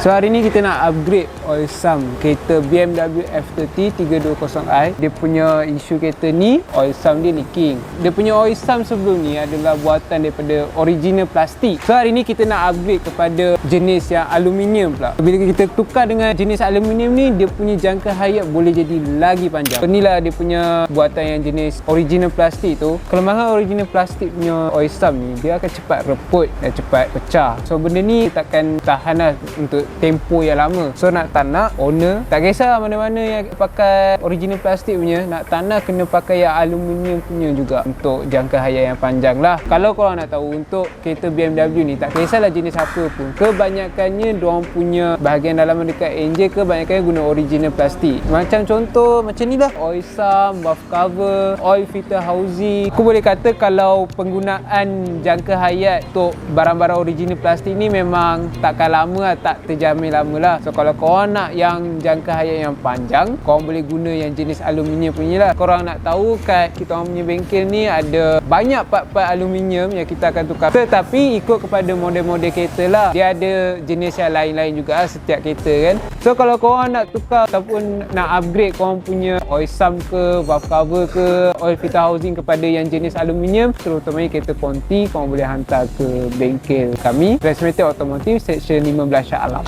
So hari ni kita nak upgrade oil sump kereta BMW F30 320i. Dia punya isu kereta ni, oil sump dia leaking. Dia punya oil sump sebelum ni adalah buatan daripada original plastik. So hari ni kita nak upgrade kepada jenis yang aluminium pula. Bila kita tukar dengan jenis aluminium ni, dia punya jangka hayat boleh jadi lagi panjang. So inilah dia punya buatan yang jenis original plastik tu. Kelemahan original plastik punya oil sump ni, dia akan cepat reput dan cepat pecah. So benda ni takkan tahan lah untuk tempoh yang lama. So nak tak nak, owner tak kisah mana-mana yang pakai original plastik punya, nak tak nak kena pakai yang aluminium punya juga untuk jangka hayat yang panjang lah. Kalau korang nak tahu, untuk kereta BMW ni tak kisahlah jenis apa pun, kebanyakannya diorang punya bahagian dalaman dekat enjin kebanyakannya guna original plastik. Macam contoh macam ni lah, oil sump, buff cover, oil filter housing. Aku boleh kata kalau penggunaan jangka hayat untuk barang-barang original plastik ni memang takkan lama lah, tak terjamin lama lah. So kalau korang nak yang jangka hayat yang panjang, korang boleh guna yang jenis aluminium punya lah. Korang nak tahu kat kita orang punya bengkel ni ada banyak part-part aluminium yang kita akan tukar, tetapi ikut kepada model-model kereta lah. Dia ada jenis yang lain-lain juga lah setiap kereta kan. So kalau korang nak tukar ataupun nak upgrade korang punya oil sump ke, buff cover ke, oil filter housing kepada yang jenis aluminium, terutamanya kereta Conti, korang boleh hantar ke bengkel kami, Transmeter Automotive, Seksyen 15 Shah Alam.